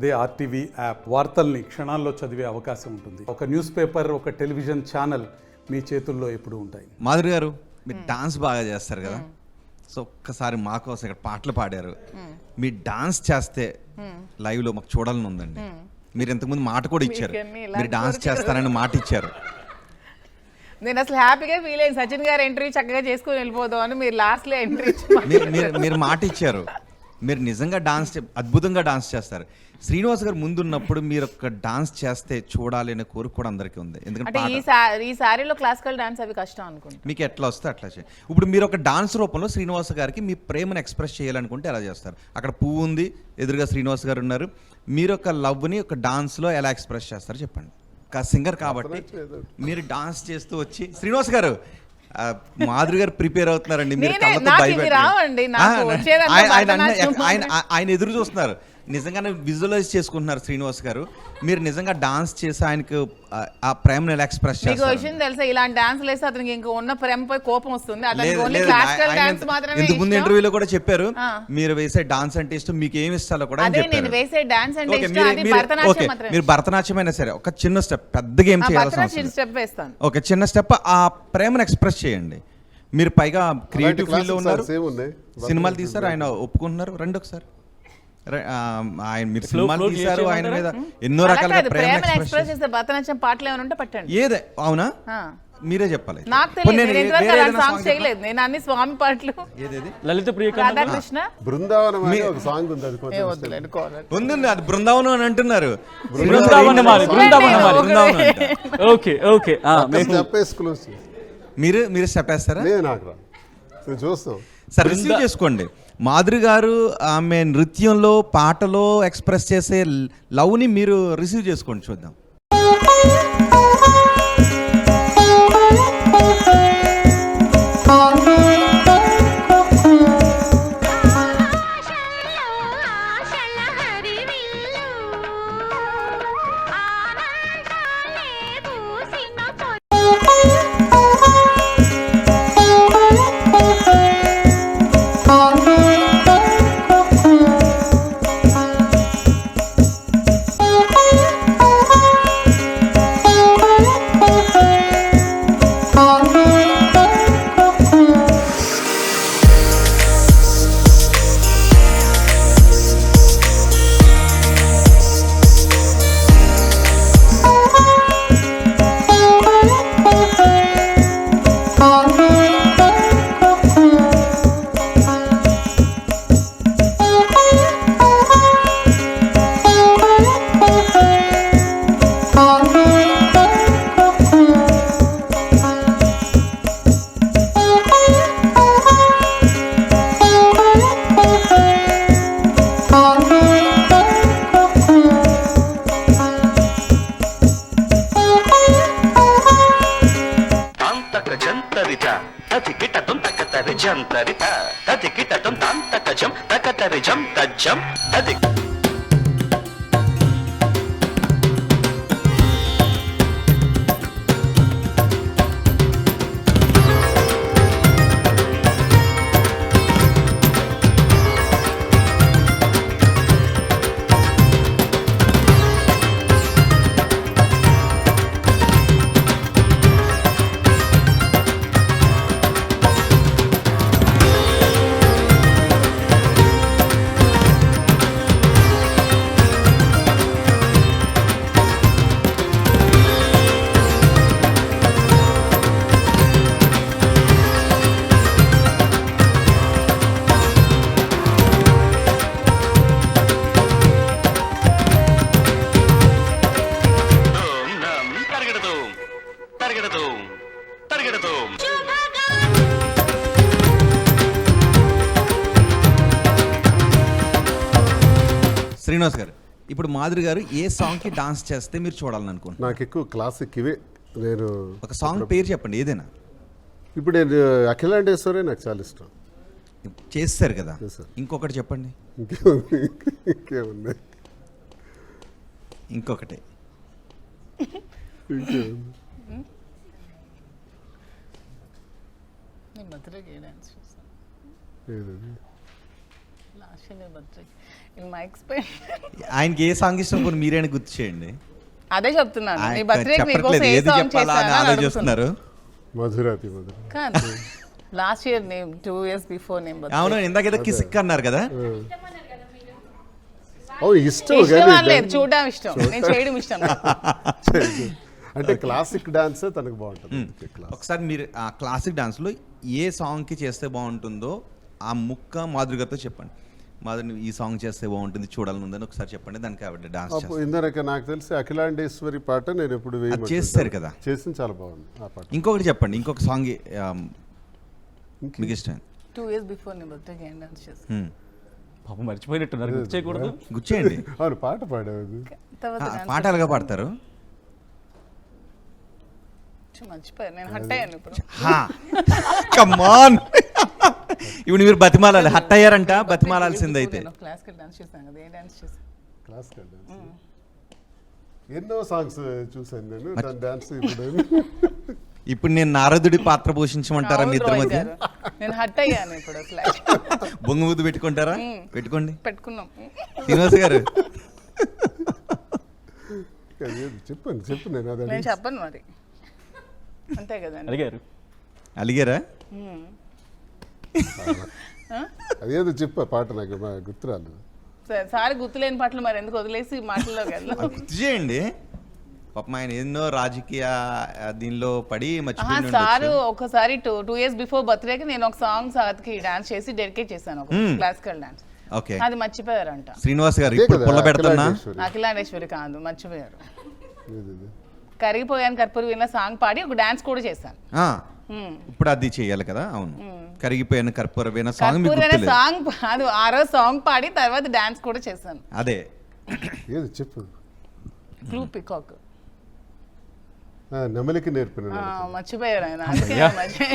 అదే RTV app వార్తల్ని క్షణాల్లో చదివే అవకాశం ఉంటుంది. ఒక న్యూస్ పేపర్, ఒక టెలివిజన్ ఛానల్ మీ చేతుల్లో ఎప్పుడు ఉంటాయి. మాధురి గారు, మీరు డాన్స్ బాగా చేస్తారు కదా, సో ఒక్కసారి మా కోసం ఇక్కడ పాటలు పాడారు. మీ డాన్స్ చేస్తే లైవ్ లో మాకు చూడాలని ఉందండి. మీరు ఇంతకుముందు మాట కూడా ఇచ్చారు, మీరు డాన్స్ చేస్తారని మాట ఇచ్చారు. నేను అసలు హ్యాపీగా ఫీల్ అయ్యింది. సచిన్ గారు ఎంట్రీ చక్కగా చేసుకుని వెళ్ళిపోదాం అని మీరు లాస్ట్ లో ఎంట్రీ మీరు మాట ఇచ్చారు. మీరు నిజంగా డాన్స్ అద్భుతంగా డాన్స్ చేస్తారు. శ్రీనివాస్ గారు ముందున్నప్పుడు మీరు ఒక డాన్స్ చేస్తే చూడాలి అనే కోరిక కూడా అందరికీ ఉంది. ఎందుకంటే ఈ సారీలో క్లాసికల్ డాన్స్ అవి కష్టం అనుకుంటా. మీకు ఎట్లా వస్తే అట్లా చేయండి. ఇప్పుడు మీరు ఒక డాన్స్ రూపంలో శ్రీనివాస్ గారికి మీ ప్రేమను ఎక్స్ప్రెస్ చేయాలనుకుంటే ఎలా చేస్తారు? అక్కడ పువ్వు ఉంది, ఎదురుగా శ్రీనివాస్ గారు ఉన్నారు. మీరు ఒక లవ్ని ఒక డాన్స్లో ఎలా ఎక్స్ప్రెస్ చేస్తారు చెప్పండి. ఒక సింగర్ కాబట్టి మీరు డాన్స్ చేస్తూ వచ్చి శ్రీనివాస్ గారు, మాధురి గారు ప్రిపేర్ అవుతున్నారండి. మీరు ఆయన ఎదురు చూస్తున్నారు. నిజంగానే విజువలైజ్ చేసుకుంటున్నారు శ్రీనివాస్ గారు. మీరు నిజంగా డాన్స్ చేసి ఆయనకు ఆ ప్రేమను ఎలా ఎక్స్ప్రెస్ చేస్తారు? విషయం తెలుసా, ఇలాంటి డాన్స్ వేస్తే అతనికి ఇంకా ఉన్న ప్రేమపై కోపం వస్తుంది. ఇంతకు ముందు ఇంటర్వ్యూలో కూడా చెప్పారు, మీరు వేసే డాన్స్ అంటే ఇష్టం, మీకు ఏమి ఇష్టాలో కూడా నేను వేసే డాన్స్ అంటే మీరు భరతనాట్యం అయినా సరే ఒక చిన్న స్టెప్, పెద్దగా ఏం చేయాల్సిన స్టెప్ వేస్తాను. ఒక చిన్న స్టెప్ ఆ ప్రేమను ఎక్స్ప్రెస్ చేయండి. మీరు పైగా క్రియేటివ్ ఫీల్డ్ లో ఉన్నారు, సినిమాలు తీస్తారు, ఆయన ఒప్పుకుంటున్నారు. రండి ఒకసారి. ఆయన మీరు సినిమాలు తీశారు, ఆయన మీద ఎన్నో రకాలుగా ప్రేమ ఎక్స్ప్రెస్ చేసే భరతనాట్యం పాటలు ఏమైనా ఉంటే పట్టండి. ఏదే అవునా, మీరే చెప్పాలి. నాకు తెలియదు, సాంగ్ చేయలేదు నేను. అన్ని స్వామి పాటలు, లలిత ప్రియ, రాధాకృష్ణ, బృందావనం ఒక సాంగ్ ఉంది, ఉంది. అది బృందావనం అని అంటున్నారు. మీరు చెప్పేస్తారా? చూస్తాం సార్, రిసీవ్ చేసుకోండి. మాధురి గారు ఆమె నృత్యంలో, పాటలో ఎక్స్ప్రెస్ చేసే లవ్ని మీరు రిసీవ్ చేసుకోండి, చూద్దాం. శ్రీనివాస్ గారు, ఇప్పుడు మాధురి గారు ఏ సాంగ్ కి డాన్స్ చేస్తే మీరు చూడాలని అనుకుంటున్నారు? నాకు ఎక్కువ క్లాసిక్ ఇవే. నేను ఒక సాంగ్ పేరు చెప్పండి ఏదైనా. ఇప్పుడు నేను అఖిలాండేశ్వరే నాకు చాలా ఇష్టం. చేస్తారు కదా, ఇంకొకటి చెప్పండి. ఇంకేముంది? ఇంకొకటి last year birthday in my experience. ఆయనకి ఏ సాంగ్ ఇష్టం పోనీ మీరైనా గుర్తు చేయండి. అదే చెప్తున్నాను, నీ ఆయన బర్త్డే చెప్పట్లేదు ఏది చెప్పాలా అని ఆలోచిస్తున్నారు. మధురాతి మధుర కాదు last year name 2 years before name అవును ఇందాక ఏదో కిసిక్ అన్నారు కదా. ఓ ఇష్టం ఇష్టం కానీ లేదు, చూడడం ఇష్టం, నేను చేయడం ఇష్టం నాకు. అంటే క్లాసిక్ డాన్స్ తనకు బాగుంటుంది. ఒకసారి మీరు ఆ క్లాసిక్ డాన్స్లో ఏ సాంగ్కి చేస్తే బాగుంటుందో ఆ ముక్క మాధురి గారితో చెప్పండి. మాధురి ఈ సాంగ్ చేస్తే బాగుంటుంది చూడాలనుందని ఒకసారి చెప్పండి, దానికి ఆవిడ డాన్స్ అప్పుడు ఇందరక నాకు తెలిసి అఖిలాండేశ్వరి పాట నేను ఎప్పుడు అది చేస్తారు కదా. చేసింది చాలా బాగుంది ఆ పాట. ఇంకొకటి చెప్పండి, ఇంకొక సాంగ్ మీకు ఇష్టం. 2 years బిఫోర్ నీ బర్త్డేకి ఏం డాన్స్ చేస్తాను పాపం మర్చిపోయినట్టున్నారు, గుర్తు చేయకూడదు. గుచ్చేయండి. అవును పాట పాడేది. తర్వాత పాట ఎలాగా పాడతారు? మర్చిపోయాను, నేను హట్ అయ్యాను ఇప్పుడు. కమాన్ ఇప్పుడు మీరు బతిమాలాలి, హట్ అయ్యారంట, బతిమాలాల్సింది అయితే. నేను క్లాసికల్ డాన్స్ చేశాను కదా, ఏ డాన్స్ చేశాను? క్లాసికల్ డాన్స్ ఎన్నో సాంగ్స్ చూసాను నేను. తన డాన్స్ ఇప్పుడు నేను నారదుడి పాత్ర పోషించమంటారా మీ ఇద్దరి మధ్య? నేను హట్ అయ్యాను ఇప్పుడు అసలు. బొంగు ముద్దు పెట్టుకుంటారా? పెట్టుకోండి. పెట్టుకున్నాం. శ్రీనివాస్ గారు చెప్పు నేను అదే నేను చెప్పను మరి, అంతే కదండి. అడిగారు అలిగారా? అదేదో చెప్పు పాట నాకు గుర్తురాలు. సారి గుర్తులేని పాటలు మరి ఎందుకు వదిలేసి మాటల్లోకి వెళ్దాం. గుర్తు చేయండి. పాపం ఆయన ఎన్నో రాజకీయ దీనిలో పడి మర్చిపోయి సారు ఒకసారి 2 years బిఫోర్ బర్త్డేకి నేను ఒక సాంగ్ సార్కి డాన్స్ చేసి డెడికేట్ చేశాను, ఒక క్లాసికల్ డాన్స్. ఓకే, అది మర్చిపోయారంట. శ్రీనివాస్ గారు ఇప్పుడు పుల్ల పెడుతున్నా. అఖిలాండేశ్వరి కాదు, మర్చిపోయారు. కరిగిపోయాను కర్పూర వీణ సాంగ్ పాడి ఒక డాన్స్ కూడా చేశాను. ఇప్పుడు అది చేయాలి కదా. అవును, కరిగిపోయాను కర్పూర వీణ సాంగ్ మీకు కర్పూర గుర్తులేదు. సాంగ్ అది ఆ రోజు సాంగ్ పాడి తర్వాత డాన్స్ కూడా చేశాను. అదే ఏది చెప్పు. బ్లూ పికాక్ నెమలికి నేర్పిన మర్చిపోయారు ఆయన, అందుకే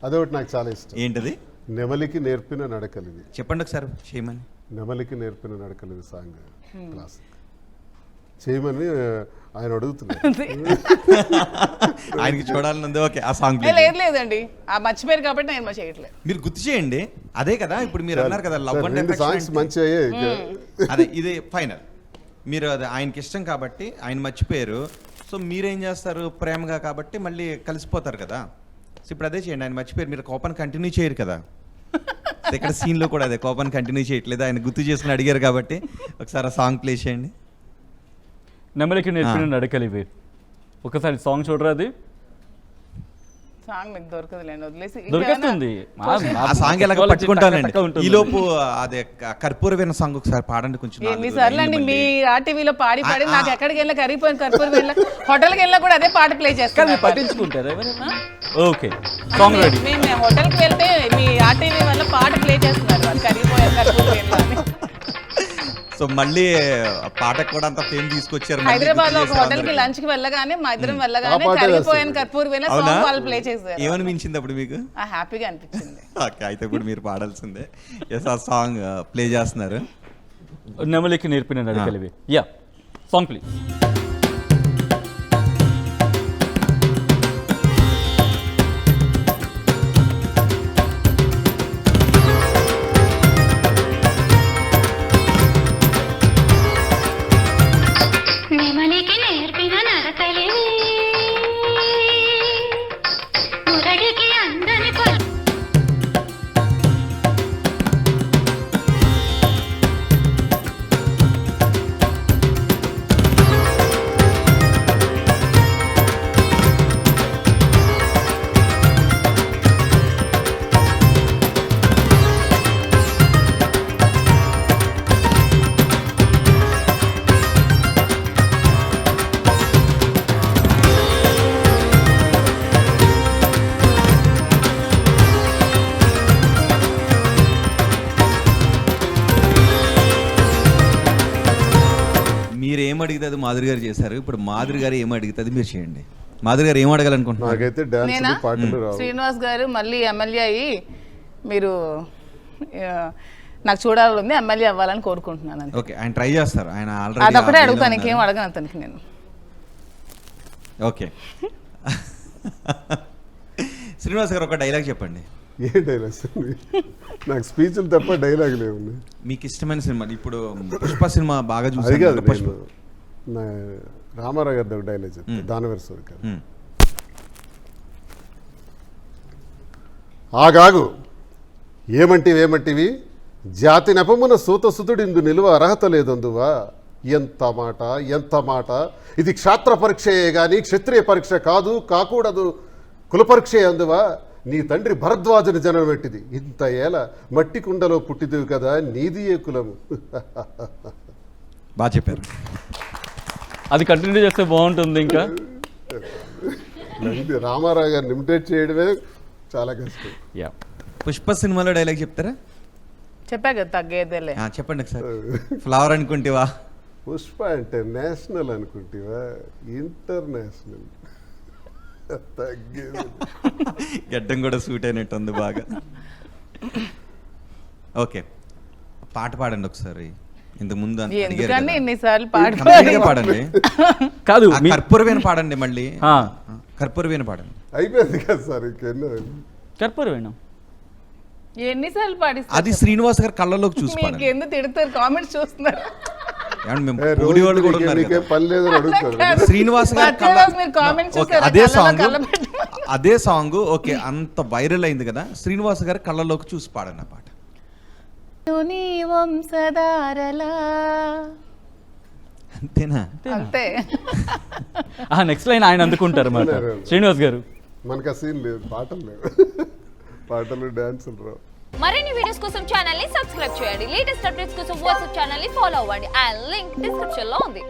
అదొకటి నాకు చాలా ఇష్టం. ఏంటది? నెమలికి నేర్పిన నడకలిది. చెప్పండి ఒకసారి చేయమని. నెమలికి నేర్పిన నడకలిది సాంగ్ క్లాసిక్ చేయమని ఆయన అడుగుతున్నారు. ఆయనకి చూడాలనుంది. ఓకే, ఆ సాంగ్ లేదు లేదండి, ఆ మర్చిపోయారు కాబట్టి నేను చేయట్లేదు. మీరు గుర్తు చేయండి. అదే కదా ఇప్పుడు మీరు అన్నారు కదా లవ్ అండ్ రెండు సాంగ్స్ మంచి అదే ఇది ఫైనల్. మీరు అది ఆయనకి ఇష్టం కాబట్టి ఆయన మర్చిపోయారు. సో మీరేం చేస్తారు, ప్రేమగా కాబట్టి మళ్ళీ కలిసిపోతారు కదా. సో ఇప్పుడు అదే చేయండి, ఆయన మర్చిపోయారు, మీరు కోపాన్ని కంటిన్యూ చేయరు కదా. ఇక్కడ సీన్లో కూడా అదే కోపాన్ని కంటిన్యూ చేయట్లేదు, ఆయన గుర్తు చేసుకుని అడిగారు కాబట్టి ఒకసారి ఆ సాంగ్ ప్లే చేయండి. నెమలికి నేర్పిన నడకలివి. ఒకసారి సాంగ్ చూడరా, అది సాంగ్ మీకు దొరకదులేండి, వదిలేసి దొరికేస్తుంది. ఆ సాంగ్ ఎలాగో పట్టుకుంటానండి. ఈ లోపు అదే కర్పూర వీణ సాంగ్ ఒకసారి పాడండి కొంచెం. ఎన్నిసార్లు అండి మీ ఆర్టీవీలో పాడి పాడి నాకు ఎక్కడికి వెళ్ళా కరిగిపోయిన కర్పూర వెళ్ళా, హోటల్కి వెళ్ళా కూడా అదే పాట ప్లే చేస్తాను. పట్టించుకుంటారా ఎవరైనా? Okay, song ready. మేము హోటల్కి వెళ్తే మీ ఆర్టీవీ వల్ల పాట ప్లే చేస్తున్నారు వాళ్ళు, కరిగిపోయిన కర్పూర వెళ్ళా అని. సో మళ్ళీ పాటకు కూడా అంత ఫేమ్ తీసుకొచ్చారు. హైదరాబాద్ లో ఒక హోటల్ కి లంచ్ కి వెళ్ళగానే మా ఇద్దరం వెళ్ళగానే కరిగిపోయిన కర్పూర్ వీణ సాంగ్ వాళ్ళు ప్లే చేశారు. ఏమనిపించింది అప్పుడు మీకు? హ్యాపీగా అనిపించింది. ఓకే, అయితే ఇప్పుడు మీరు పాడాల్సిందే. ఎస్, ఆ సాంగ్ ప్లే చేస్తున్నారు. నెమలికి నేర్పిన నడకలివి. Yeah, song please. నెమలికి నేర్పిన నడకలివి, మురడికి అందని మీరు ఏం అడిగితే అది మాధురి గారు చేశారు. ఇప్పుడు మాధురి గారు ఏం అడిగితే అది మీరు చేయండి. మాధురి గారు ఏం అడగాలనుకుంటున్నారు? నాకైతే డాన్స్ పాటలు రావు. శ్రీనివాస్ గారు మళ్ళీ ఎమ్మెల్యే అయ్యి మీరు నాకు చూడాలని ఎమ్మెల్యే అవ్వాలని కోరుకుంటున్నాను. ఓకే, ఆయన ట్రై చేస్తారు. ఆయన ఆల్రెడీ అదొకటే అడుగుతాను, ఇంకేం అడగను అతనికి నేను. ఓకే శ్రీనివాస్ గారు ఒక డైలాగ్ చెప్పండి. ఏ డైలాగ్స్ నాకు స్పీచ్లు తప్ప డైలాగ్ లేవు. మీకు ఇష్టమైన సినిమాలు ఇప్పుడు పుష్ప సినిమా బాగా అది చూసాను కాదు, పుష్ప. నేను నా రామారావు గారి ఒక డైలాగ్ చెప్తాను, దానవీర సూరి గారు. మ్మ్. ఆగాగు ఏమంటివి జాతి నెపమున సూతసుతుడిందు నిలువ అర్హత లేదందువా. ఎంత మాట ఇది క్షాత్ర పరీక్షయే గాని క్షత్రియ పరీక్ష కాదు, కాకూడదు కుల పరీక్షే అందువా. నీ తండ్రి భరద్వాజుని జనం పెట్టిది, ఇంత ఏల మట్టి కుండలో పుట్టిదివి కదా, నీది ఏ కులము. బాగా చెప్పారు. అది కంటిన్యూ చేస్తే బాగుంటుంది ఇంకా. రామారావు గారిని ఇమిటేట్ చేయడమే చాలా కష్టం. యా, పుష్ప సినిమాలో డైలాగ్ చెప్తారా? చెప్పా కదా తగ్గేదేలే. చెప్పండి ఒకసారి. ఫ్లవర్ అనుకుంటేవా? పుష్ప అంటే నేషనల్ అనుకుంటేవా, ఇంటర్నేషనల్. తగ్గేది గడ్డం కూడా సూట్ అయినట్టుంది బాగా. ఓకే, పాట పాడండి ఒకసారి. ఇంతకు ముందు ఎందుకని ఎన్నిసార్లు పాడండి. కాదు ఆ కర్పూరవేణ పాడండి మళ్ళీ. ఆ, కర్పూరవేణ పాడండి. అయిపోయింది కదా సార్, ఇంకెన్నో. కర్పూరం వేణం ఎన్నిసార్లు పాడిస్తారు? అది శ్రీనివాస్ గారు కళ్ళలోకి చూసి మీకు పాడండి. ఎందుకు తిడతారు? కామెంట్స్ చూస్తున్నారు. ఏమండి, మేము ఏ, ఊరి వాళ్ళు కూడా రోజు ఉన్నారు నీకేం కదా. పని లేదని అడుగుతారు. శ్రీనివాస్ గారు మధ్య రోజు మీరు comments ఓకే, చూసారా? అదే కళ్ళలో సాంగ్ కళ్ళబెట్టి. అదే సాంగ్ ఓకే, అంత వైరల్ అయింది కదా. శ్రీనివాస్ గారు కళ్ళలోకి చూసి పాడండి ఆ పాట. నీ వంశధారలా. అంతేనా? అంతే. నెక్స్ట్ లైన్ ఆయన అందుకుంటారు మాట శ్రీనివాస్ గారు. మనకు ఆ సీన్ లేదు, పాటలు లేవు. పాటలు డాన్సులు రావు. మరిన్ని వీడియోస్ కోసం ఛానల్ ని సబ్స్క్రైబ్ చేయండి. లేటెస్ట్ అప్డేట్స్ కోసం వాట్సాప్ ఛానల్ ని ఫాలో అవ్వండి. ఆ లింక్ డిస్క్రిప్షన్ లో ఉంది.